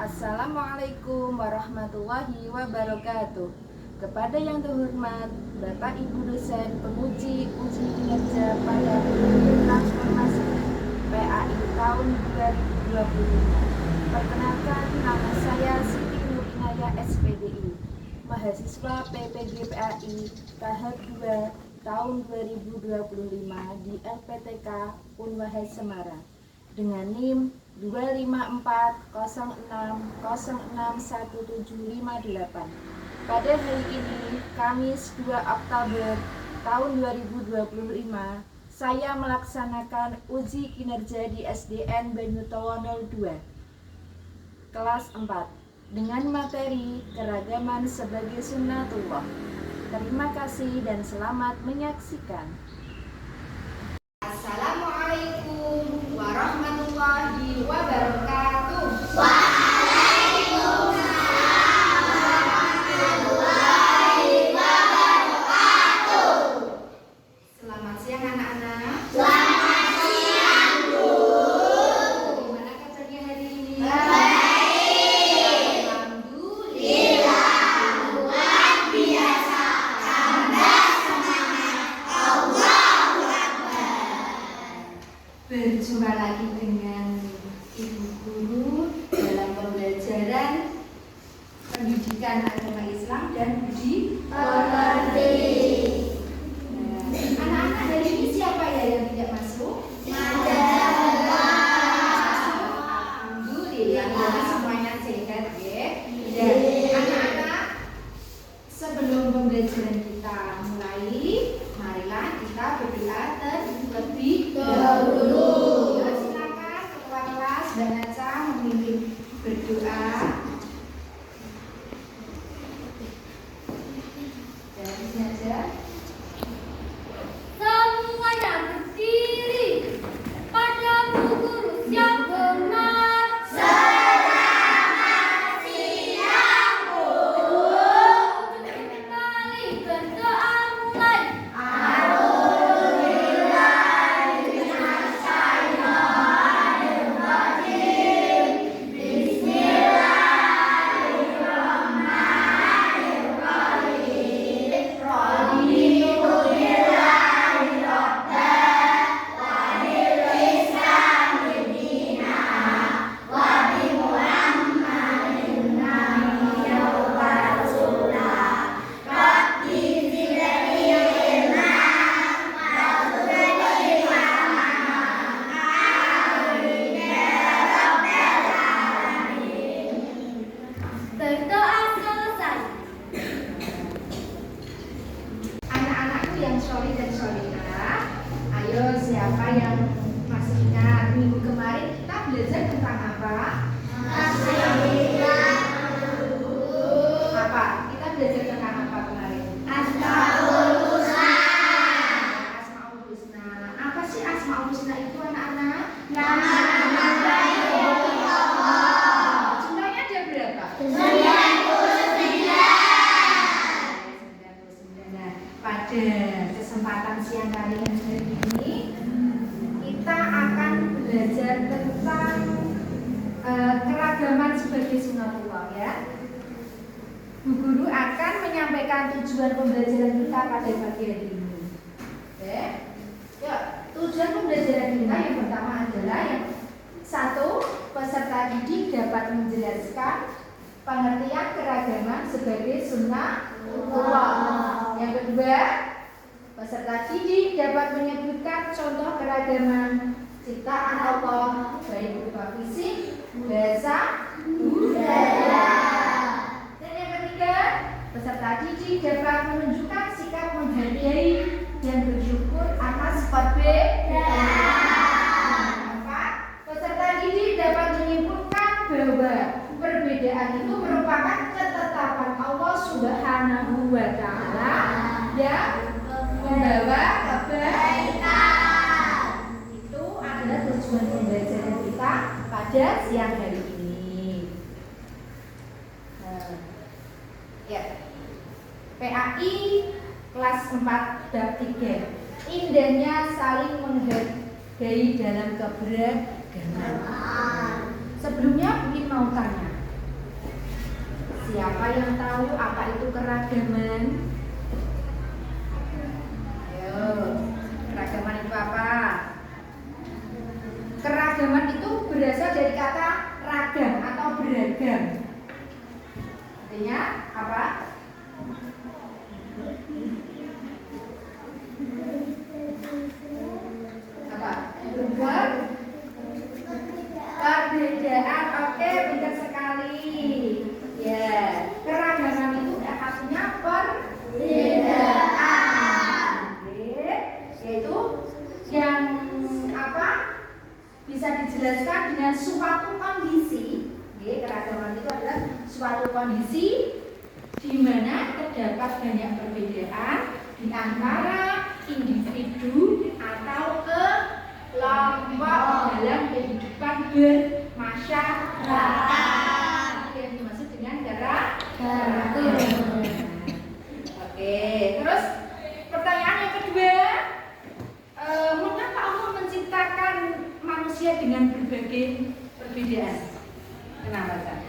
Assalamualaikum warahmatullahi wabarakatuh. Kepada yang terhormat Bapak Ibu dosen penguji uji kinerja pada periode transformasi PAI tahun 2025. Perkenalkan, nama saya Siti Nurinaya SPDI, mahasiswa PPG PAI tahap 2 tahun 2025 di LPTK Unwahid Semarang dengan NIM 25406061758. Pada hari ini, Kamis 2 Oktober tahun 2025, saya melaksanakan uji kinerja di SDN Banyutowo 02, kelas 4, dengan materi keragaman sebagai sunnatullah. Terima kasih dan selamat menyaksikan. Assalamualaikum warahmatullahi wabarakatuh. Waalaikumsalam warahmatullahi wabarakatuh. Selamat siang anak-anak. Selamat siang, Bu. Bagaimana kabarnya hari ini? Baik. Alhamdulillah. Luar biasa. Tambah semangat. Allahu Akbar. Berjumpa lagi dengan Ibu Guru dalam pembelajaran pendidikan agama Islam dan budi pekerti. Anak-anak dari ini siapa ya yang tidak masuk? Alhamdulillah, jadi semuanya sehat ya. Dan anak-anak, sebelum pembelajaran kita mulai, marilah kita berdoa terlebih dahulu. Ya, silakan ketua kelas Mbak Naca memimpin berdoa. Dan ini aja. Semuanya berdiri pada guru yang benar. Selamat siang, Bu. Mari berdoa mulai. Berdoa selesai. Anak-anakku yang solid dan solihah, ayo siapa yang masih ingat minggu kemarin kita belajar tentang apa? Apa? Kita belajar tentang apa kemarin? Asmaul Husna. Apa sih Asmaul Husna itu anak-anak? Nama-nama baik Allah. Jumlahnya ada berapa? 99. Nah, pada kesempatan siang kali ini kita akan belajar tentang keragaman sebagai sunatullah ya. Bu Guru akan menyampaikan tujuan pembelajaran kita pada pagi hari ini. Oke. Ya, tujuan pembelajaran kita yang pertama adalah yang satu, peserta didik dapat menjelaskan pengertian keragaman sebagai sunnatullah. Yang kedua, peserta didik dapat menyebutkan contoh keragaman ciptaan Allah baik berupa fisik, bahasa, budaya. Dan yang ketiga, peserta didik dapat menunjukkan sikap menghargai dan bersyukur atas perbedaan. Keempat, peserta didik dapat menyimpulkan bahwa perbedaan itu merupakan ketetapan Allah Subhanahu wa Ta'ala yang membawa kebaikan. Itu adalah tujuan pembelajaran kita pada siang hari ini. Ya. PAI kelas 4 bab 3. Indahnya saling menghargai dalam keberagaman. Sebelumnya Mimin mau tanya, Siapa yang tahu apa itu keragaman? Ayo, keragaman itu apa? Keragaman itu berasal dari kata ragam atau beragam. Artinya apa? Apa? Perbedaan. Oke, benar sekali. Ya, keragaman itu artinya perbedaan. Oke, yaitu yang apa? Bisa dijelaskan dengan suatu kondisi. Oke, keragaman itu adalah suatu kondisi di mana terdapat banyak perbedaan di antara individu atau kelompok dalam kehidupan bermasyarakat. Yang dimaksud dengan keragaman. Oke, terus pertanyaan yang kedua, mengapa Allah menciptakan manusia dengan berbagai perbedaan? Kenapa, San?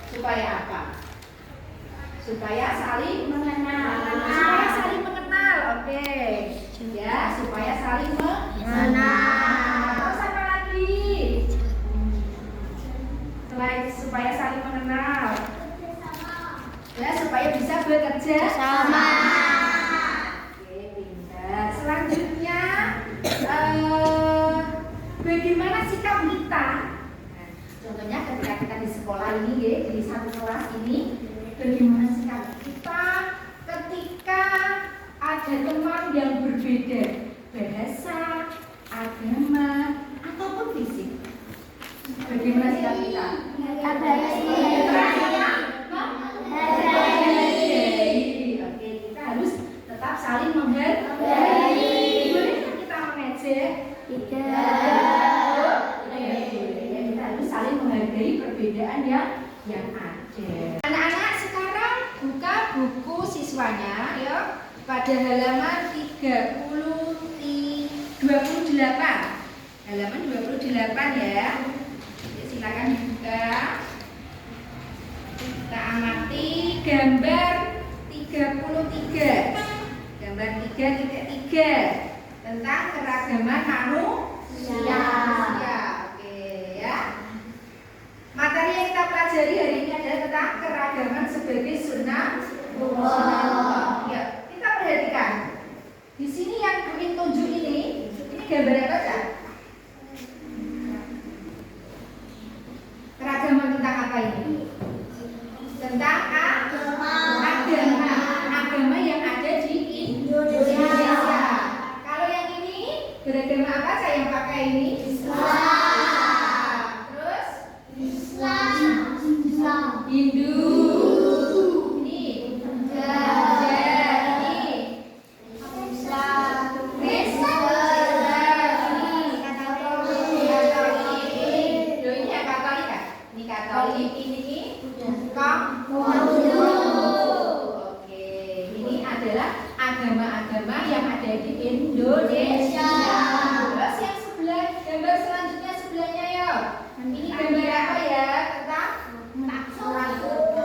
Supaya apa? Supaya saling mengenal. Supaya saling mengenal, oke. Ya, supaya saling mengenal. Terus apa lagi? Selain supaya saling mengenal. Ya, supaya bisa bekerja sama. Oke, pintar. Selanjutnya, bagaimana sikap kita? Nah, contohnya ketika kita di sekolah ini, ya, di satu kelas ini, bagaimana sikap kita ketika ada teman yang berbeda bahasa, agama, ataupun fisik? Bagaimana sikap kita? Oke, kita harus tetap saling menghargai. Bolehkah kita mengejek? Tidak. Ya, kita harus saling menghargai perbedaan yang ada. Anak-anak sekarang buka buku siswanya, ya, pada halaman 28. Halaman 28 ya. Silakan dibuka. Kita amati gambar 33. Gambar 3.3 tentang keragaman manusia. Oke ya. Materi yang kita pelajari hari ini adalah tentang keragaman sebagai sunnah Allah. Ya, kita perhatikan. Di sini yang Queen tunjuk ini gambar apa Cak? Keragaman tentang apa ini? Tentang agama yang ada di Indonesia. Kalau yang ini beragama apa saya yang pakai ini? Islam. Terus? Hindu. Ini Katolik, ini Oke, ini adalah agama-agama yang ada di Indonesia. Terus yang sebelah, gambar selanjutnya sebelahnya ya. Ini gambar apa ya? Tentang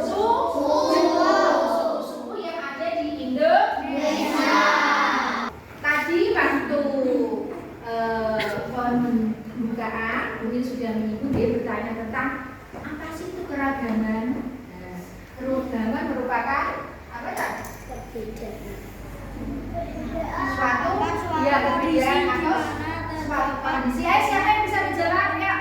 suku yang ada di Indonesia. Tadi waktu pembukaan, mungkin sudah menyinggung dia bertanya tentang apa sih itu keragaman? Keragaman merupakan apa tak? Suatu ya perbedaan atau suatu kondisi. Siapa yang bisa menjawab ya?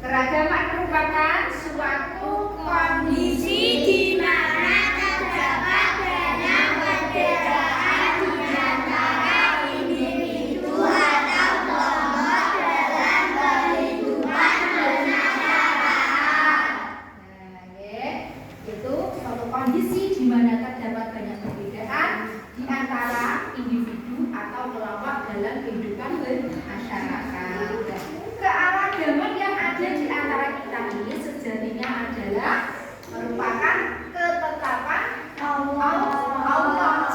Keragaman merupakan suatu kondisi di mana terdapat banyak perbedaan di antara individu atau kelompok dalam kehidupan bermasyarakat. Nah, ya, itu suatu kondisi di mana terdapat banyak perbedaan di antara individu atau kelompok dalam kehidupan bermasyarakat. Keragaman yang ada di antara kita ini sejatinya adalah merupakan ketetapan Allah.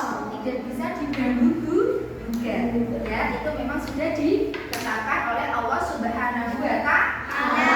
Tidak bisa diganggu-gugat. Ya, itu memang sudah ditetapkan oleh Allah Subhanahu wa Ta'ala.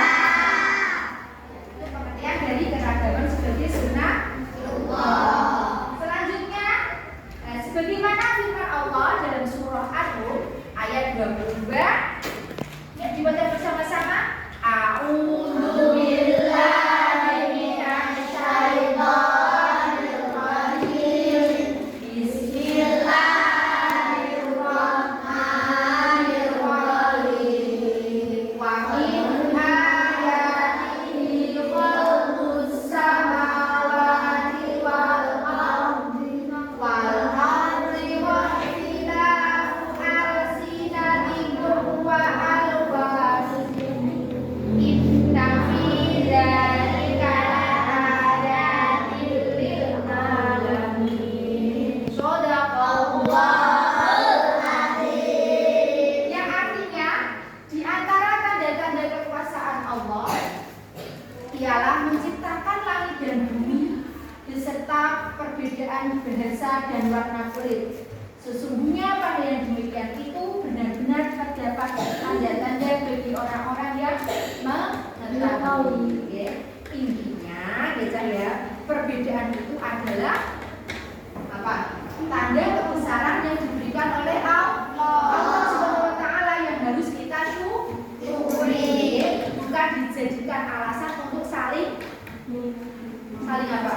Dialah menciptakan langit dan bumi beserta perbedaan bahasa dan warna kulit. Sesungguhnya pada yang demikian itu benar-benar terdapat tanda-tanda bagi orang-orang yang mengetahui. Ya. Intinya, ya, perbedaan itu adalah apa? Tanda kebesaran yang diberikan oleh Allah Subhanahu wa Ta'ala yang harus kita syukuri, bukan dijadikan alasan untuk saling apa?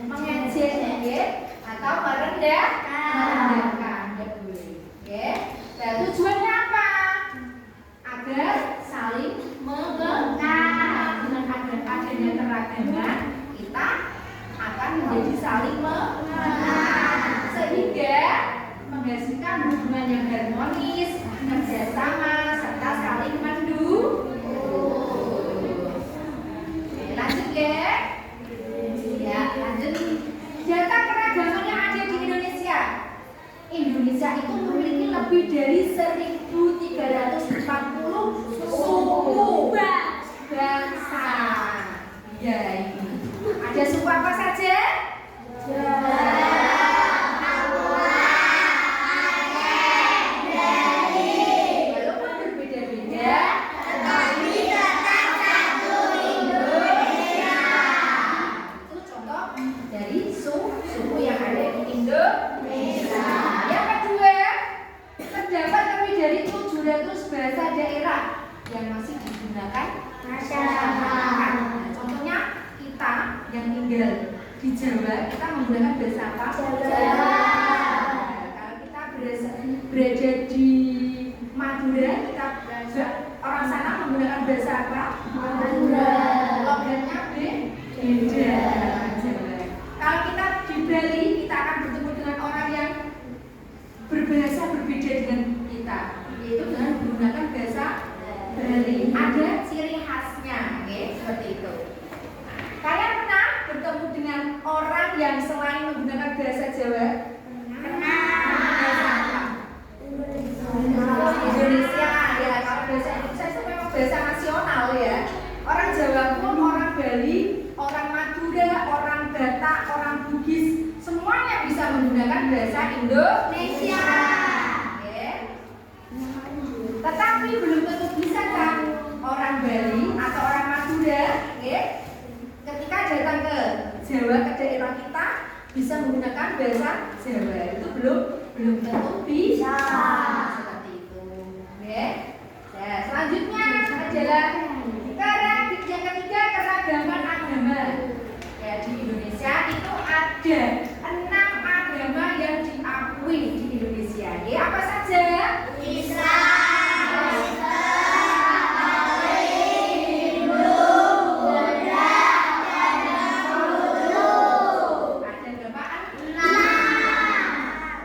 Mengejek, ya, atau merendahkan, ya. Dan tujuannya apa? Agar saling mengenal. Dengan adanya keragaman, kita akan menjadi saling mengenal, sehingga menghasilkan hubungan yang harmonis, kerjasama, serta saling mendukung. Lanjut ya. Ya, lanjut. Data keragaman yang ada di Indonesia. Indonesia itu memiliki lebih dari 1.340 suku bangsa. Ya, ini. Ada suku apa saja? Walaupun berbeda-beda, tetapi tetap satu Indonesia. Itu contoh dari suku yang ada di Indonesia. Yang kedua, terdapat lebih dari 700 bahasa daerah yang masih digunakan masyarakat. Nah, contohnya kita yang tinggal di Jawa, kita menggunakan bahasa apa? Jawa. Kalau kita berada di Madura, orang sana menggunakan bahasa apa? Madura. Logatnya beda. Kalau kita di Bali, kita akan bertemu dengan orang yang berbahasa berbeda dengan kita, yaitu dengan menggunakan bahasa Bali. Ada ciri khasnya, oke, seperti itu. Kalian pernah bertemu dengan orang yang selain menggunakan bahasa Jawa? Pernah. Bahasa apa? Indonesia. Ya, kalau bahasa Indonesia itu memang bahasa nasional ya. Orang Jawa pun, orang Bali, orang Madura, orang Batak, orang Bugis, semuanya bisa menggunakan bahasa Indonesia. Okay. Tetapi belum tentu bisa kan orang Bali atau orang Madura, okay, ketika datang ke Jawa, ke daerah kita, bisa menggunakan bahasa Jawa. Itu belum tentu bisa. Seperti itu. Okay. Nah, selanjutnya adalah yang ketiga, keragaman agama. Ya, di Indonesia itu ada 6 agama yang diakui di Indonesia. Ya, apa saja? Islam, Hindu, Buddha, dan Konghucu. Ada berapaan? 6.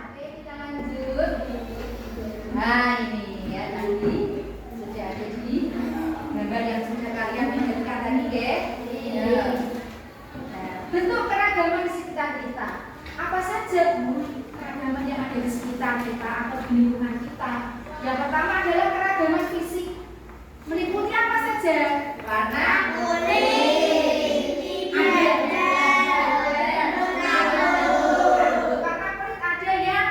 Oke, kita lanjut. Nah, ini ya tadi sudah ada di gambar yang sudah kalian lihat tadi ya. Iya. Bentuk keragaman di sekitar kita. Apa saja keragaman yang ada di sekitar kita atau di lingkungan kita? Yang pertama adalah keragaman fisik. Meliputi apa saja? Warna kulit. Warna kulit ada yang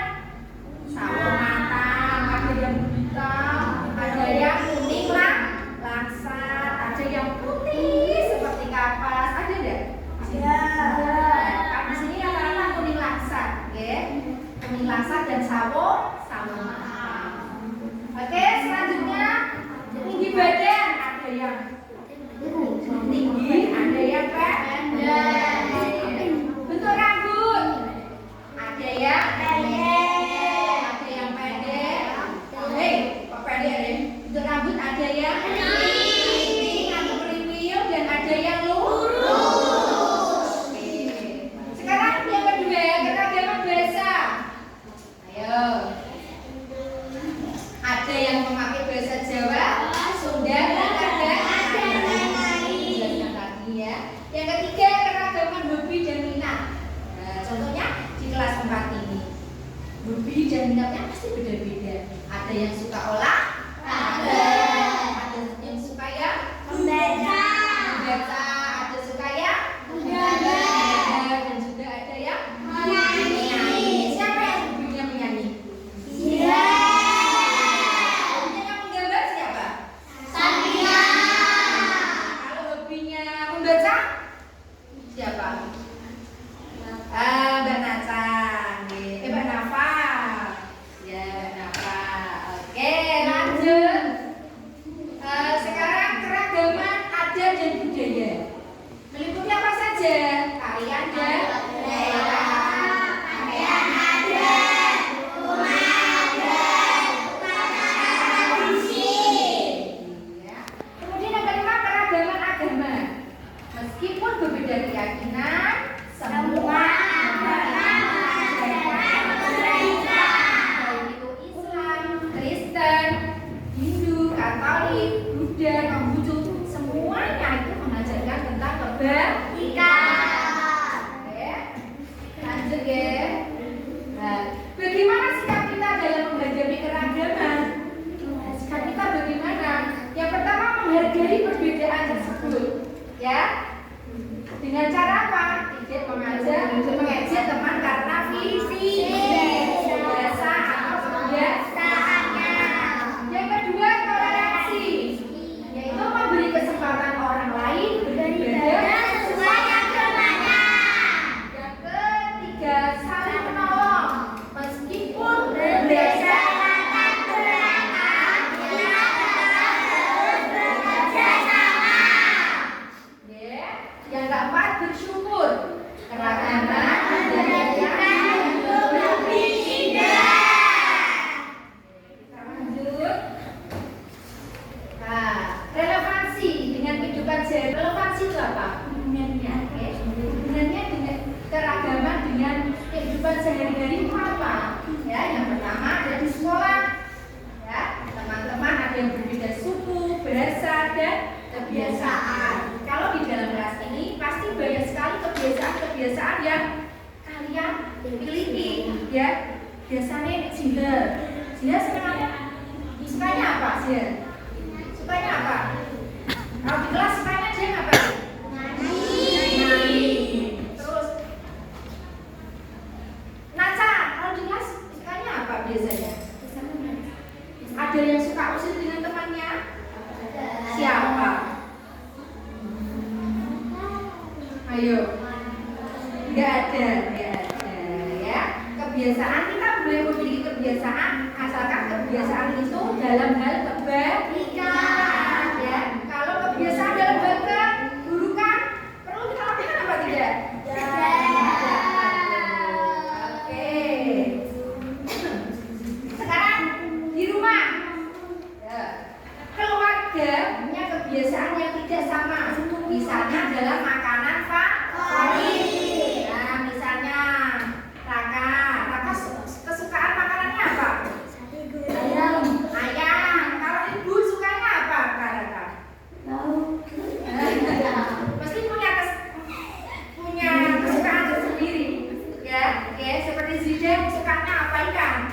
sawo matang, ada yang hitam, ada yang kuning langsat, ada yang putih seperti kapas. Ada enggak? Di sini rata-rata kuning langsat, ya. Kuning langsat dan sawo matang. Oke, selanjutnya tinggi badan, ada yang tinggi, ada yang pendek. Bentuk rambut, ada yang pendek, ada yang pendek. Kok pendek ya? Bentuk rambut ada yang keriting atau kriwil dan ada yang lurus. Sekarang yang kedua, keragaman bahasa. Ayo. Ada yang memakai bahasa Jawa, Sunda, dan ada kebaikan. Oke, lanjut ya. Nah, bagaimana sikap kita dalam menghadapi keragaman? Sikap kita bagaimana? Yang pertama, menghargai perbedaan tersebut, ya. Dengan cara apa? Tidak mengejek teman karena visi, bahasa atau kebiasaannya. Yang kedua, toleransi, yaitu memberi kesempatan orang lain berbeda sesuai agamanya. Yang ketiga, saling menolong meskipun berbeda latar belakang, kita harus bekerja sama. Ya. Yang keempat, bersyukur keragaman menjadikan hidup lebih indah. Kita lanjut. Nah, relevansi dengan kehidupan sehari. Relevansi itu apa? Hubungannya, oke? Hubungannya dengan keragaman dengan kehidupan sehari-hari itu apa? Ya, yang pertama ada di sekolah. Ya, teman-teman ada yang berbeda suku, bahasa, dan kebiasaan. Kalau di dalam kelas ini pasti banyak sekali kebiasaan-kebiasaan yang kalian miliki, ya. Biasanya Zila sukanya apa sih? Sukanya apa? Kalau di kelas sukanya dia ngapain? Nyanyi. Terus Naca, kalau di kelas sukanya apa biasanya? Ada yang suka usil dengan temannya? Siapa? Ayo. Nggak ada ya. Kebiasaan kita boleh memiliki kebiasaan asalkan kebiasaan itu dalam hal kebaikan, ya. Kalau kebiasaan dalam hal keburukan perlu kita lakukan apa tidak? Oke. Sekarang di rumah, ya. Keluarga punya kebiasaan yang tidak sama. Misalnya dalam makanan favorit. Nah, misalnya Raka kesukaan makanannya apa? Ayam. Kalau ibu sukanya apa, Kak Raka? Pasti punya kesukaan tersendiri, ya. Oke, seperti Zida sukanya apa, ikan?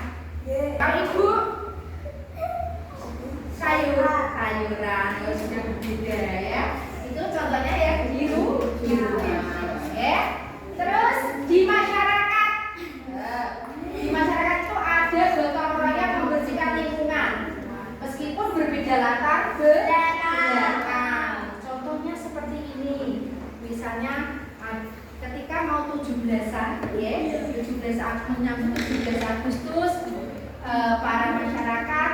Kalau ibu sayuran, kalau sudah berbeda, ya. Itu contohnya ya di rumah. Oke. Terus di masyarakat, itu ada gotong royong membersihkan lingkungan meskipun berbeda latar belakang. Contohnya seperti ini. Misalnya ketika mau 17-an, ya, 17 Agustus, para masyarakat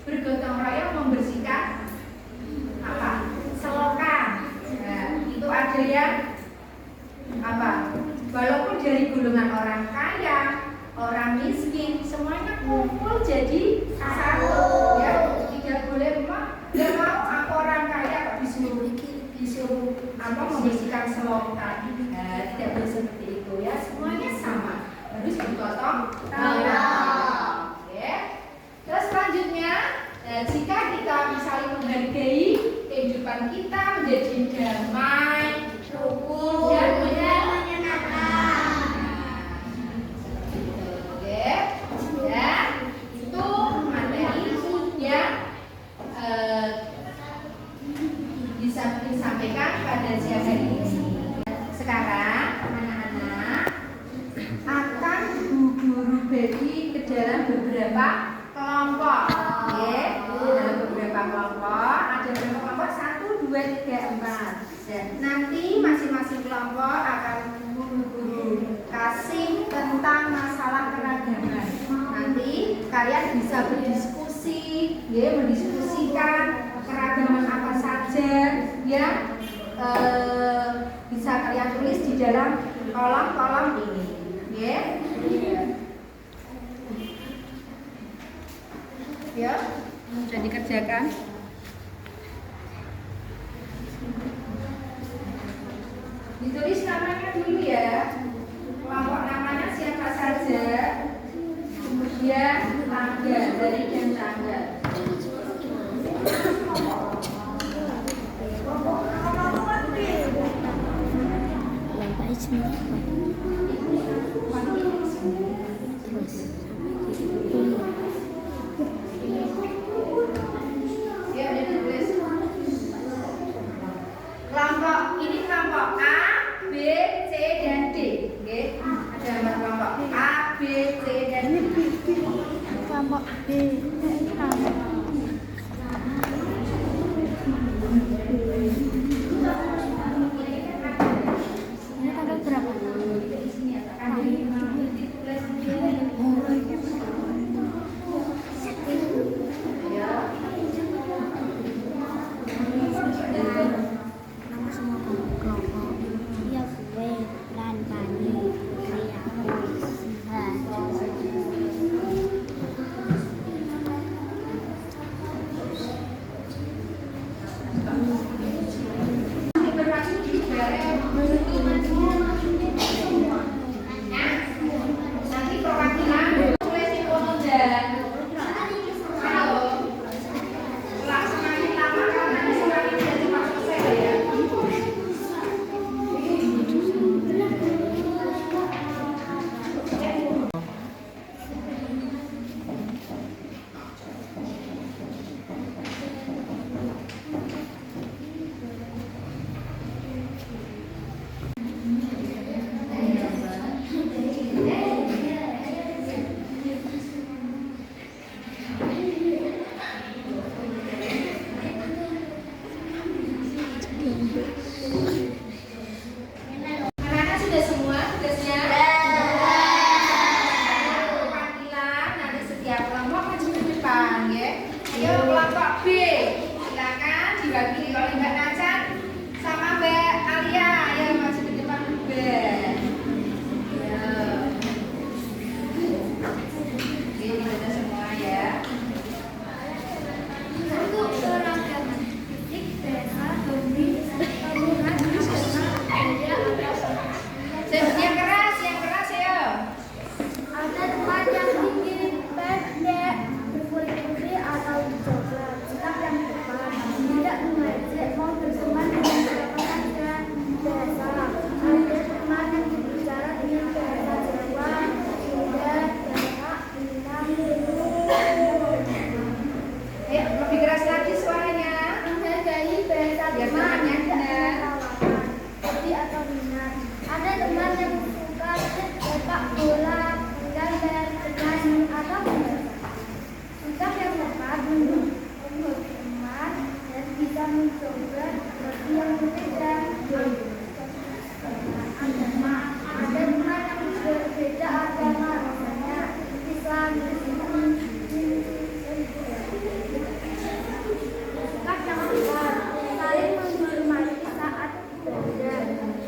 bergotong royong membersihkan apa? Selokan. Nah, itu ada yang apa? Walaupun dari golongan orang kaya, orang miskin, semuanya kumpul jadi satu, ya. Tidak boleh nggak mau aku orang kaya kok disuruh apa membersihkan selokan. Nah, tidak boleh seperti itu, ya. Semuanya sama, harus bergotong royong. Oke. Terus selanjutnya, jika kita misalnya menghargai kehidupan kita menjadi damai, rukun, dan menyenangkan. Oke, ya, itu materi yang bisa disampaikan pada siang hari ini. Sekarang anak-anak akan Bu Guru bagi ke dalam beberapa kelompok, ya. Dalam beberapa kelompok, ada berapa kelompok? 1, 2, 3, 4. Dan nanti masing-masing kelompok akan guru kasih tentang masalah keragaman. Nanti kalian bisa berdiskusi, ya, mendiskusikan keragaman apa saja yang bisa kalian tulis di dalam kolom-kolom ini, ya. Ya, sudah dikerjakan. Ditulis namanya dulu ya. Kelompok namanya siapa saja. Kemudian tanggal, dari dan tanggal. Ya, udah ditulis. Kelompok ini kelompok A, B, C, dan D. Oke, ada gambar kelompok A, B, C, dan D. Kelompok B. Ini tanggal berapa? Nama semua kelompok. Ya gue dan tani kayak Berpacu duduk bareng. Nanti perwakilan tulis di foto dan kalau semakin lama kan nanti semakin tidak cepat selesai ya. Anak-anak sudah semua tugasnya? Perwakilan nanti setiap kelompok maju ke depan ya. Ayo kelompok B, silakan diwakili oleh Mbak Nacan sama Mbak Alia. Ayo maju ke depan B. Oke, kita semua ya. untuk keragaman fisik, bahasa, hobi, tabungan, agama, Yang keras ya. ada teman yang ingin pendek, berkulit-kulit atau coklat, sikap yang tepat, tidak mengejek, mau berteman dengan siapa saja, biasa. Ada teman yang berbicara dengan bahasa Jawa, Sunda, Batak, Minang, Ayo lebih keras lagi suaranya. menghargai bahasa Biar teman, temannya tidak benar. menertawakan, hobi atau minat. Ada teman yang suka sepak bola, menggambar, bernyanyi, atau membaca. Sikap yang tepat mendukung teman dan bisa mencoba seperti yang berbeda. Agama. Ada teman yang berbeda agama, misalnya Islam, Muslim, sikap yang tepat, saling menghormati saat beribadah,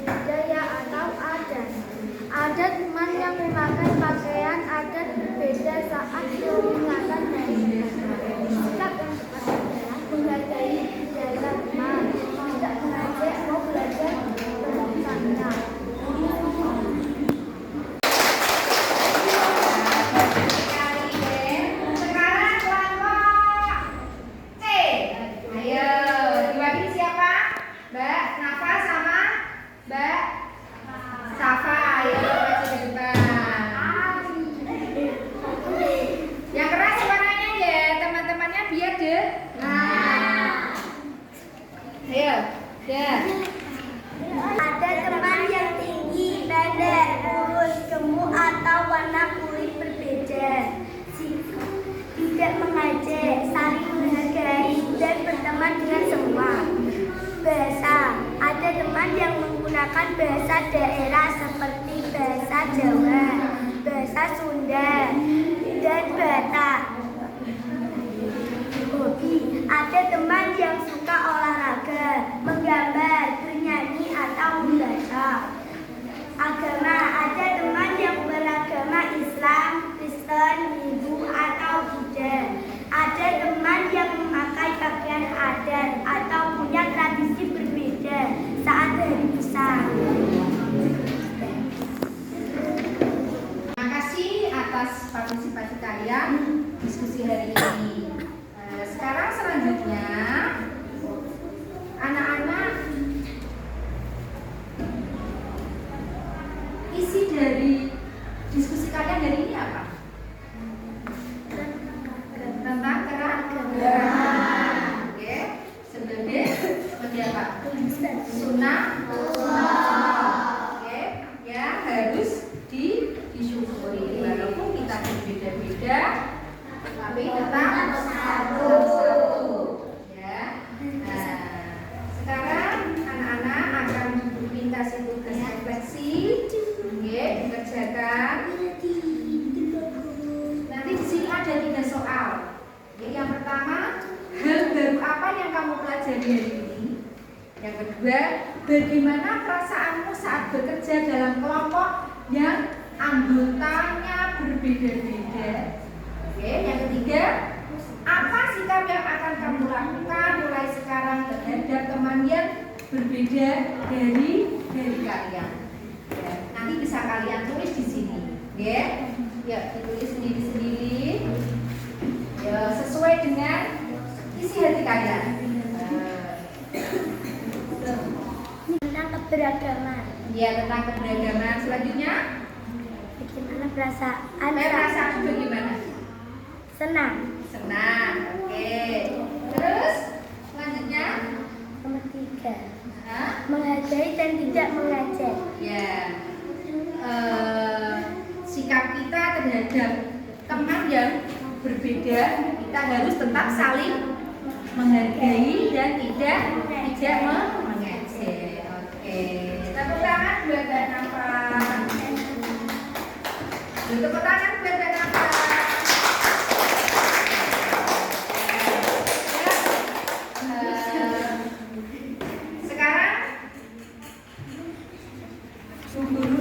budaya atau adat. Ada teman yang memakai pakaian adat berbeda saat peringatan hari negara. Sikap yang tepat adalah menghargai budaya teman, tidak mengajak mau belajar bersama. Sekarang kelompok C. Ayo, diwakili siapa? Mbak Nafa sama Mbak Safa. Ayo maju ke depan. Yang keras suaranya ya, teman-temannya biar deh. Ayo, ya. Ada teman yang tinggi, pendek, kurus, gemuk atau warna kulit berbeda. Tidak mengejek, saling menghargai dan berteman dengan semua. Bahasa. Ada teman yang menggunakan bahasa daerah seperti bahasa Jawa, bahasa Sunda, dan Batak. Hobi. Ada teman yang suka olahraga, menggambar, bernyanyi, atau membaca. Agama. Ada teman yang beragama Islam, Kristen, Hindu, atau Buddha. Ada teman yang memakai pakaian adat atau punya tradisi berbeda saat hari besar. Terima kasih atas partisipasi kalian diskusi hari ini. Sekarang selanjutnya sunnah. Oke, yang harus disyukuri walaupun kita berbeda-beda tapi tetap satu. Ya. Nah, sekarang anak-anak akan minta tugas refleksi. Oke, dikerjakan. Nanti di sini ada 3 soal. Yang pertama, hal baru apa yang kamu pelajari hari ini? Yang kedua, bagaimana perasaanmu saat bekerja dalam kelompok yang anggotanya berbeda-beda? Oke, yang ketiga, apa sikap yang akan kamu lakukan mulai sekarang terhadap teman yang berbeda dari kalian? Ya, nanti bisa kalian tulis di sini, ya. Ya, ditulis sendiri-sendiri. Ya, sesuai dengan isi hati kalian. Tentang keberagaman. Ya, tentang keberagaman. Selanjutnya, Bagaimana perasaan? perasaan bagaimana? Senang. Senang. Oke. Terus selanjutnya, Nomor 3. hah? Menghargai dan tidak mengajar. Ya. Sikap kita terhadap teman yang berbeda, kita harus tetap saling menghargai dan tidak mengejek. Oke. Tepuk tangan buat Mbak Nafa. Tepuk tangan buat Mbak Nafa. Sekarang Bu Guru